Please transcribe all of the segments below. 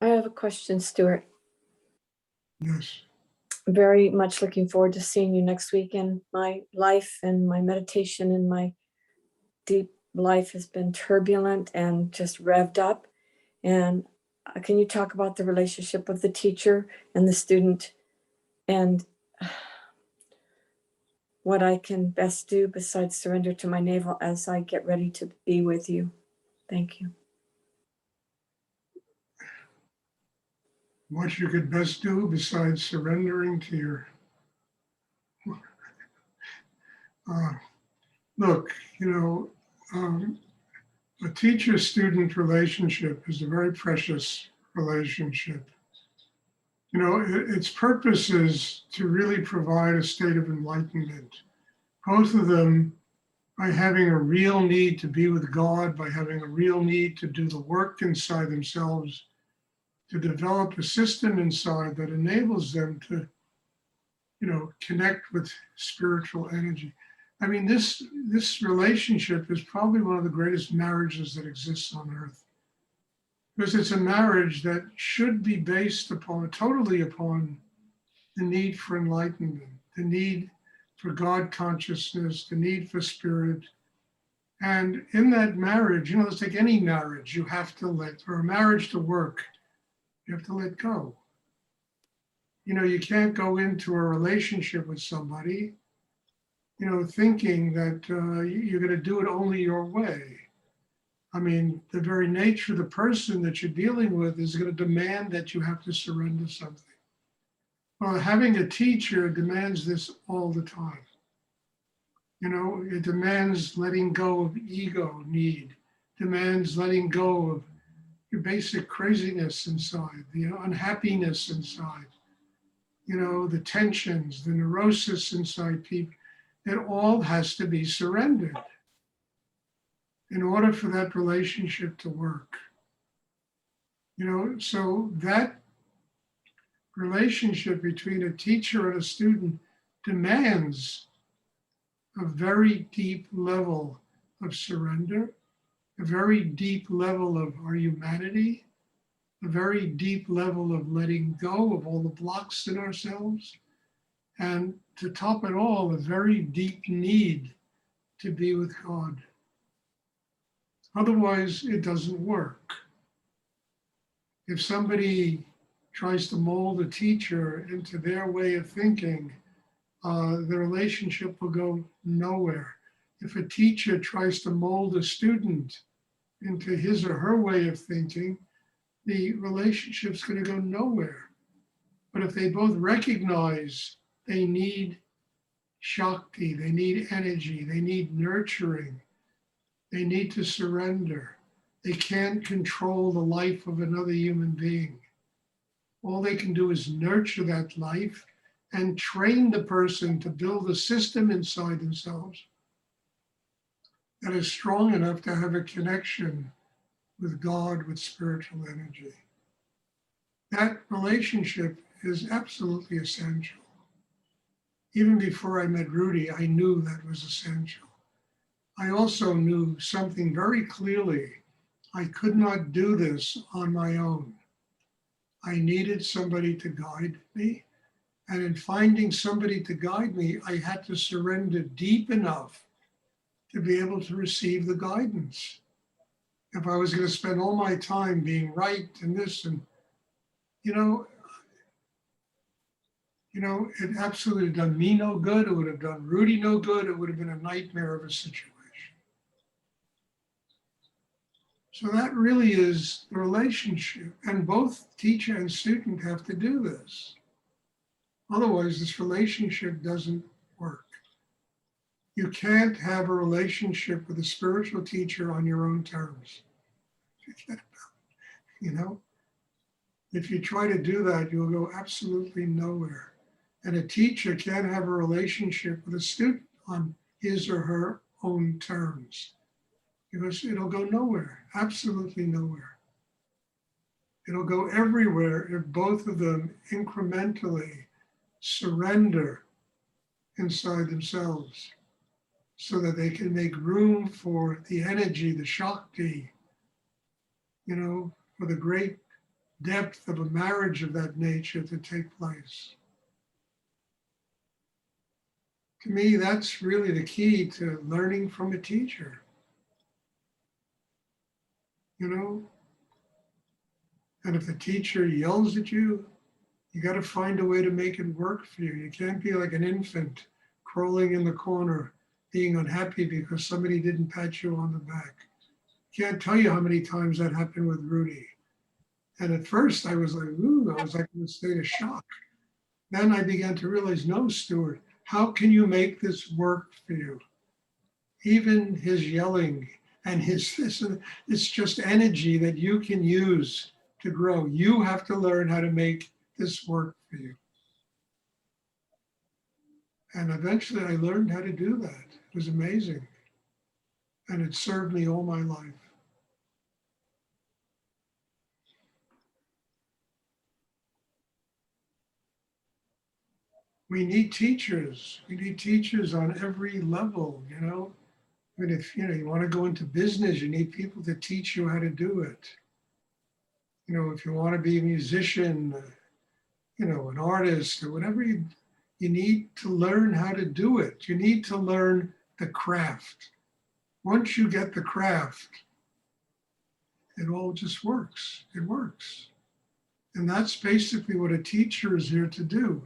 I have a question, Stuart. Yes. Very much looking forward to seeing you next week. And my life and my meditation and my deep life has been turbulent and just revved up. And can you talk about the relationship of the teacher and the student and what I can best do besides surrender to my navel as I get ready to be with you? Thank you. What you could best do besides surrendering to your look, a teacher-student relationship is a very precious relationship. Its purpose is to really provide a state of enlightenment. Both of them, by having a real need to be with God, by having a real need to do the work inside themselves, to develop a system inside that enables them to, connect with spiritual energy. I mean, this relationship is probably one of the greatest marriages that exists on earth, because it's a marriage that should be based totally upon the need for enlightenment, the need for God consciousness, the need for spirit. And in that marriage, it's like any marriage, you have to for a marriage to work, you have to let go. You can't go into a relationship with somebody, thinking that you're going to do it only your way. I mean, the very nature of the person that you're dealing with is going to demand that you have to surrender something. Well, having a teacher demands this all the time. It demands letting go of ego need, demands letting go of your basic craziness inside, the unhappiness inside, the tensions, the neurosis inside people. It all has to be surrendered in order for that relationship to work. So that relationship between a teacher and a student demands a very deep level of surrender, a very deep level of our humanity, a very deep level of letting go of all the blocks in ourselves, and to top it all, a very deep need to be with God. Otherwise, it doesn't work. If somebody tries to mold a teacher into their way of thinking, the relationship will go nowhere. If a teacher tries to mold a student into his or her way of thinking, the relationship's going to go nowhere. But if they both recognize they need Shakti, they need energy, they need nurturing, they need to surrender, they can't control the life of another human being. All they can do is nurture that life and train the person to build a system inside themselves that is strong enough to have a connection with God, with spiritual energy. That relationship is absolutely essential. Even before I met Rudy, I knew that was essential. I also knew something very clearly. I could not do this on my own. I needed somebody to guide me. And in finding somebody to guide me, I had to surrender deep enough to be able to receive the guidance. If I was going to spend all my time being right and this and, it absolutely done me no good. It would have done Rudy no good. It would have been a nightmare of a situation. So that really is the relationship. And both teacher and student have to do this. Otherwise, this relationship doesn't work. You can't have a relationship with a spiritual teacher on your own terms. If you try to do that, you'll go absolutely nowhere. And a teacher can't have a relationship with a student on his or her own terms, because it'll go nowhere, absolutely nowhere. It'll go everywhere if both of them incrementally surrender inside themselves so that they can make room for the energy, the Shakti, for the great depth of a marriage of that nature to take place. To me, that's really the key to learning from a teacher. You know, and if the teacher yells at you, you got to find a way to make it work for you. You can't be like an infant crawling in the corner, being unhappy because somebody didn't pat you on the back. Can't tell you how many times that happened with Rudy. And at first I was like, ooh, I was like in a state of shock. Then I began to realize, no, Stuart, how can you make this work for you? Even his yelling and his this, it's just energy that you can use to grow. You have to learn how to make this work for you. And eventually I learned how to do that. It was amazing. And it served me all my life. We need teachers. We need teachers on every level, you know. I mean, if you want to go into business, you need people to teach you how to do it. You know, if you want to be a musician, an artist or whatever, you need to learn how to do it. You need to learn the craft. Once you get the craft, it all just works. It works. And that's basically what a teacher is here to do,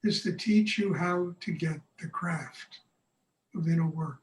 is to teach you how to get the craft of inner work.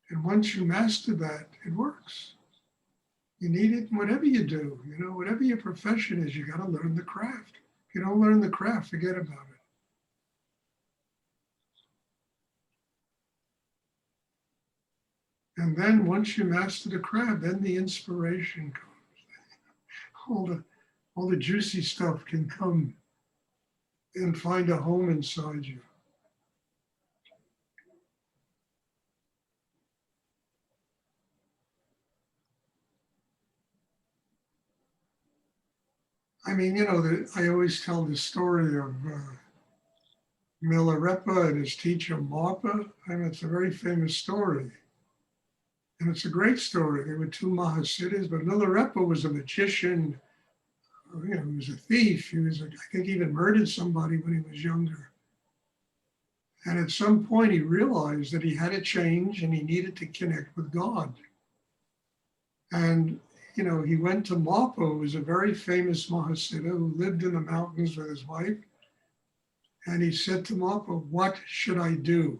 And once you master that, it works. You need it in whatever you do, whatever your profession is, you got to learn the craft. If you don't learn the craft, forget about it. And then once you master the craft, then the inspiration comes. All the juicy stuff can come and find a home inside you. I mean, I always tell the story of Milarepa and his teacher Marpa. I mean, it's a very famous story. And it's a great story. There were two Mahasiddhas, but Milarepa was a magician. He was a thief. I think he even murdered somebody when he was younger. And at some point he realized that he had to change and he needed to connect with God. And, he went to Marpa, who was a very famous Mahasiddha who lived in the mountains with his wife. And he said to Marpa, "What should I do?"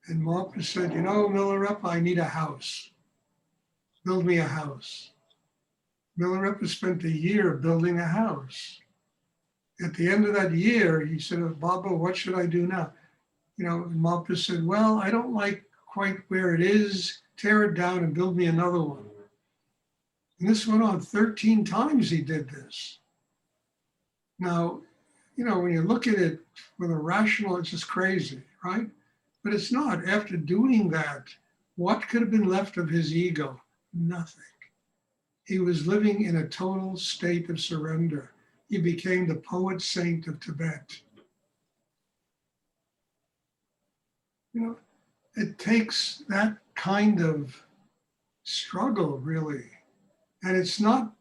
And Marpa said, Milarepa, I need a house. Build me a house. Milarepa spent a year building a house. At the end of that year, he said, "Baba, what should I do now?" And Marpa said, "Well, I don't like quite where it is. Tear it down and build me another one." And this went on 13 times he did this. Now, when you look at it with a rational, it's just crazy, right? But it's not. After doing that, what could have been left of his ego? Nothing. He was living in a total state of surrender. He became the poet saint of Tibet. It takes that kind of struggle, really. And it's not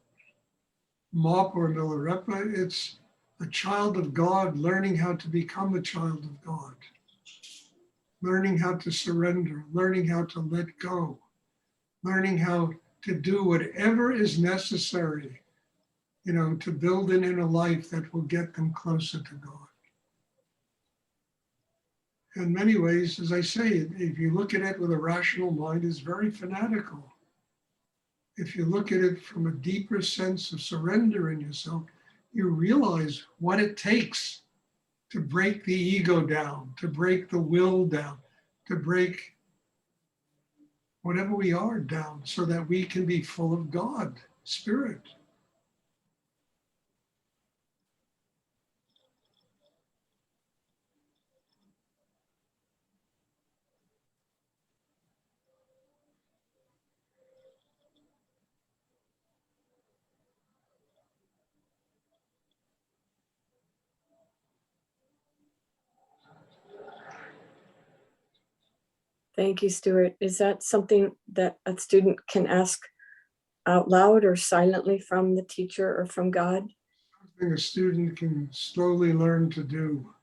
Mop or Milarepa, it's a child of God learning how to become a child of God, learning how to surrender, learning how to let go, learning how to do whatever is necessary, to build an inner life that will get them closer to God. In many ways, as I say, if you look at it with a rational mind, it's very fanatical. If you look at it from a deeper sense of surrender in yourself, you realize what it takes to break the ego down, to break the will down, to break whatever we are down so that we can be full of God, Spirit. Thank you, Stuart. Is that something that a student can ask out loud or silently from the teacher or from God? Something a student can slowly learn to do.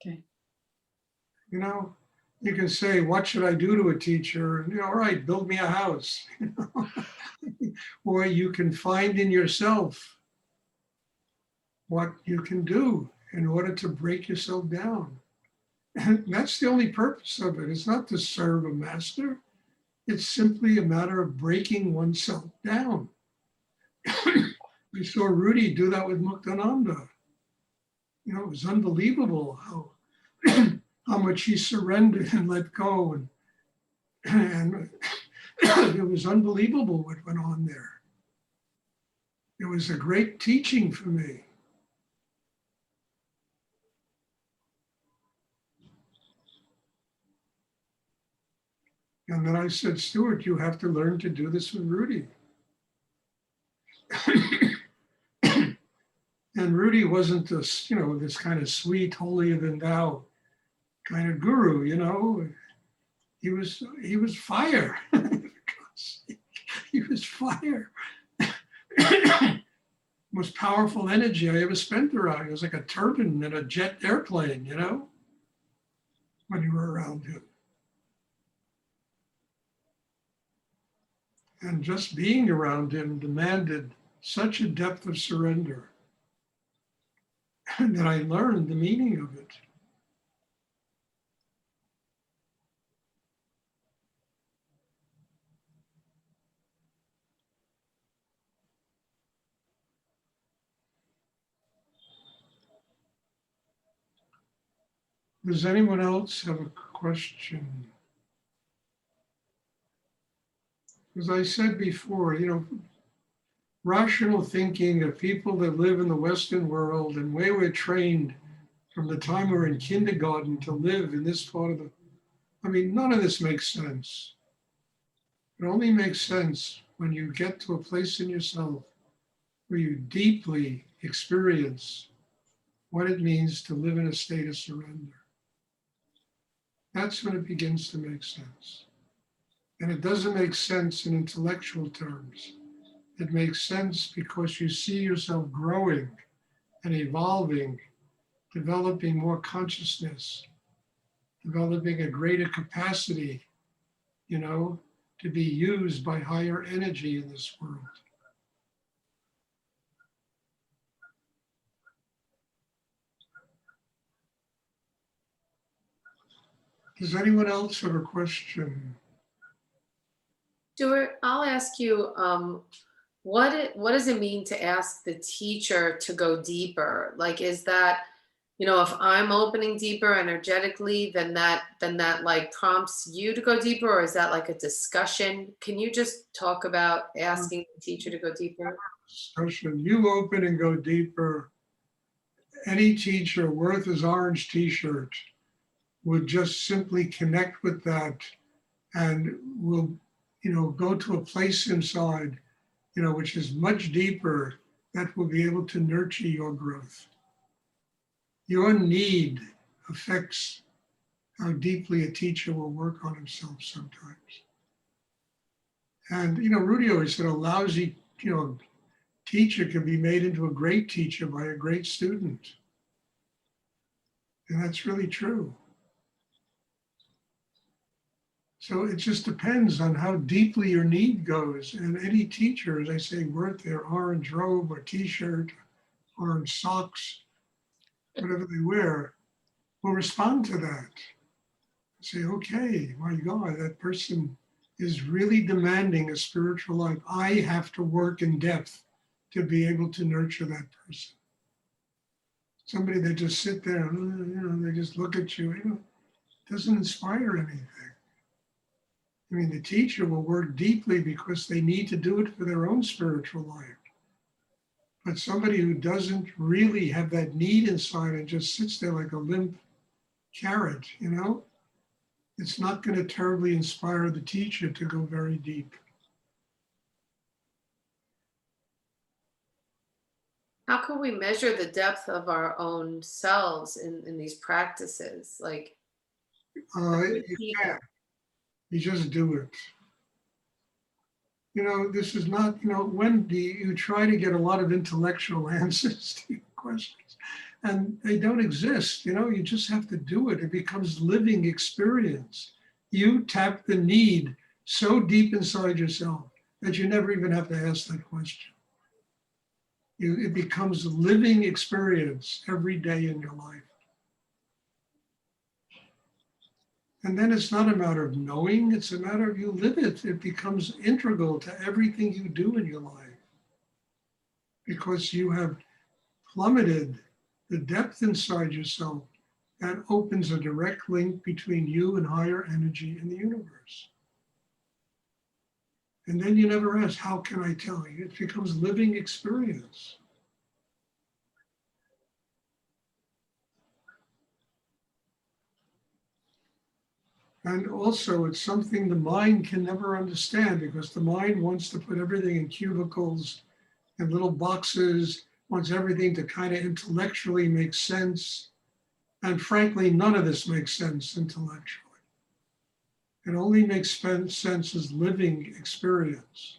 Okay. You know, you can say, what should I do to a teacher? And, all right, build me a house. Or you can find in yourself what you can do in order to break yourself down. And that's the only purpose of it. It's not to serve a master. It's simply a matter of breaking oneself down. We saw Rudy do that with Muktananda. It was unbelievable how how much he surrendered and let go, and it was unbelievable what went on there. It was a great teaching for me. And then I said, Stuart, you have to learn to do this with Rudy. And Rudy wasn't this, this kind of sweet, holier than thou kind of guru, He was fire. He was fire. Most powerful energy I ever spent around. It was like a turbine in a jet airplane, when you were around him. And just being around him demanded such a depth of surrender that I learned the meaning of it. Does anyone else have a question? As I said before, rational thinking of people that live in the Western world and where we're trained from the time we're in kindergarten to live in this part of none of this makes sense. It only makes sense when you get to a place in yourself where you deeply experience what it means to live in a state of surrender. That's when it begins to make sense. And it doesn't make sense in intellectual terms. It makes sense because you see yourself growing and evolving, developing more consciousness, developing a greater capacity, to be used by higher energy in this world. Does anyone else have a question? Stuart, I'll ask you, what does it mean to ask the teacher to go deeper? Like, is that, if I'm opening deeper energetically, then that like prompts you to go deeper, or is that like a discussion? Can you just talk about asking the teacher to go deeper? Discussion. You open and go deeper. Any teacher worth his orange t-shirt would just simply connect with that and will, go to a place inside, which is much deeper, that will be able to nurture your growth. Your need affects how deeply a teacher will work on himself sometimes. And, Rudy always said a lousy, teacher can be made into a great teacher by a great student. And that's really true. So it just depends on how deeply your need goes. And any teacher, as I say, worth their orange robe or t-shirt, orange socks, whatever they wear, will respond to that. Say, okay, my God, that person is really demanding a spiritual life. I have to work in depth to be able to nurture that person. Somebody that just sit there and, they just look at you, doesn't inspire anything. The teacher will work deeply because they need to do it for their own spiritual life. But somebody who doesn't really have that need inside and just sits there like a limp carrot, it's not going to terribly inspire the teacher to go very deep. How can we measure the depth of our own selves in these practices? Like, You can't. You just do it. This is not, when do you try to get a lot of intellectual answers to your questions? And they don't exist, you just have to do it. It becomes living experience. You tap the need so deep inside yourself that you never even have to ask that question. It becomes living experience every day in your life. And then it's not a matter of knowing, it's a matter of you live it. It becomes integral to everything you do in your life because you have plummeted the depth inside yourself that opens a direct link between you and higher energy in the universe. And then you never ask, how can I tell you? It becomes living experience. And also, it's something the mind can never understand because the mind wants to put everything in cubicles and little boxes, wants everything to kind of intellectually make sense. And frankly, none of this makes sense intellectually. It only makes sense as living experience.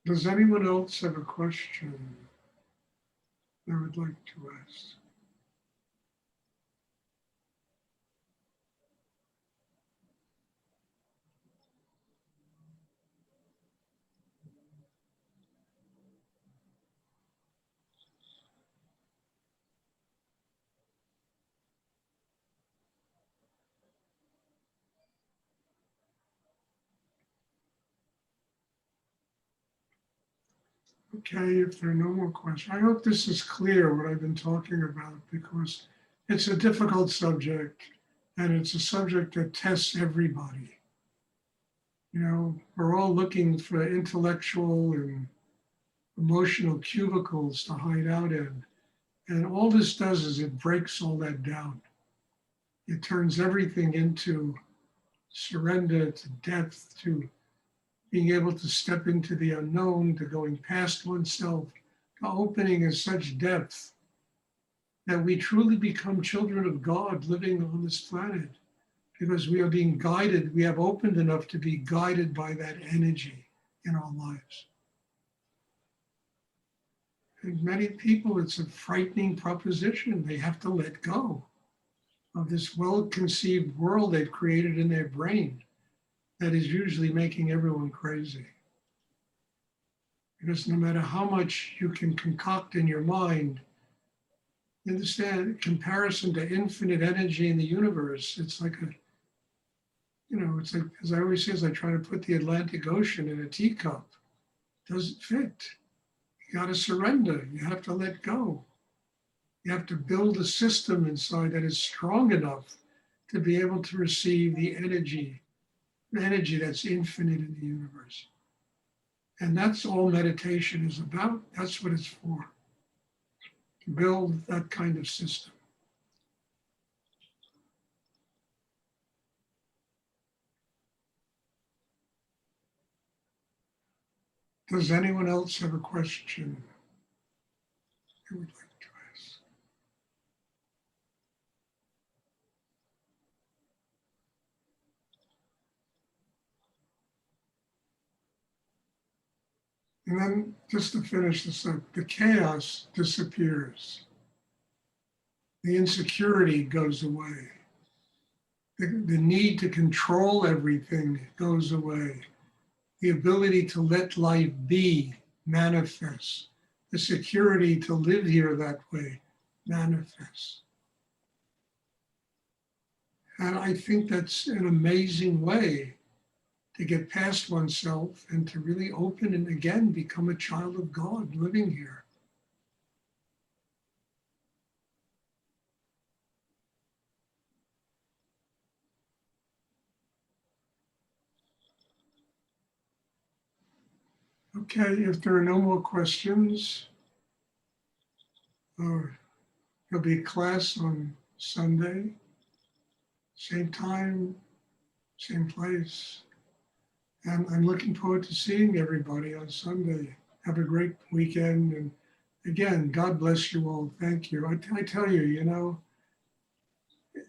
Does anyone else have a question they would like to ask? Okay, if there are no more questions, I hope this is clear what I've been talking about because it's a difficult subject and it's a subject that tests everybody. We're all looking for intellectual and emotional cubicles to hide out in. And all this does is it breaks all that down. It turns everything into surrender, to depth, to being able to step into the unknown, to going past oneself, to opening in such depth that we truly become children of God living on this planet because we are being guided. We have opened enough to be guided by that energy in our lives. And many people, it's a frightening proposition. They have to let go of this well-conceived world they've created in their brain that is usually making everyone crazy. Because no matter how much you can concoct in your mind, you understand, comparison to infinite energy in the universe, it's like it's like, as I always say, as I try to put the Atlantic Ocean in a teacup, doesn't fit. You got to surrender. You have to let go. You have to build a system inside that is strong enough to be able to receive the energy that's infinite in the universe. And that's all meditation is about. That's what it's for, to build that kind of system. Does anyone else have a question they would like to ask? And then just to finish this up, the chaos disappears. The insecurity goes away. The need to control everything goes away. The ability to let life be manifests. The security to live here that way manifests. And I think that's an amazing way to get past oneself and to really open and again become a child of God living here. Okay, if there are no more questions, there'll be class on Sunday. same time, same place. And I'm looking forward to seeing everybody on Sunday. Have a great weekend. And again, God bless you all. Thank you. I tell you, you know,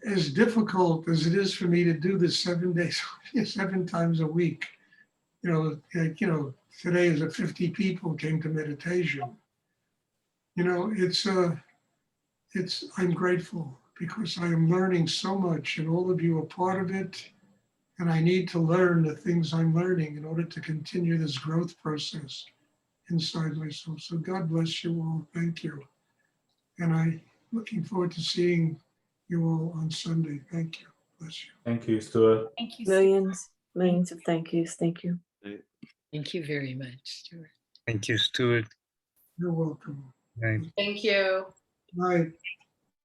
as difficult as it is for me to do this 7 days, 7 times a week, today is a 50 people came to meditation. You know, I'm grateful because I am learning so much and all of you are part of it. And I need to learn the things I'm learning in order to continue this growth process inside myself. So God bless you all. Thank you. And I'm looking forward to seeing you all on Sunday. Thank you. Bless you. Thank you, Stuart. Thank you. Stuart. Millions of thank yous. Thank you. Thank you very much, Stuart. Thank you, Stuart. You're welcome. Right. Thank you. Bye.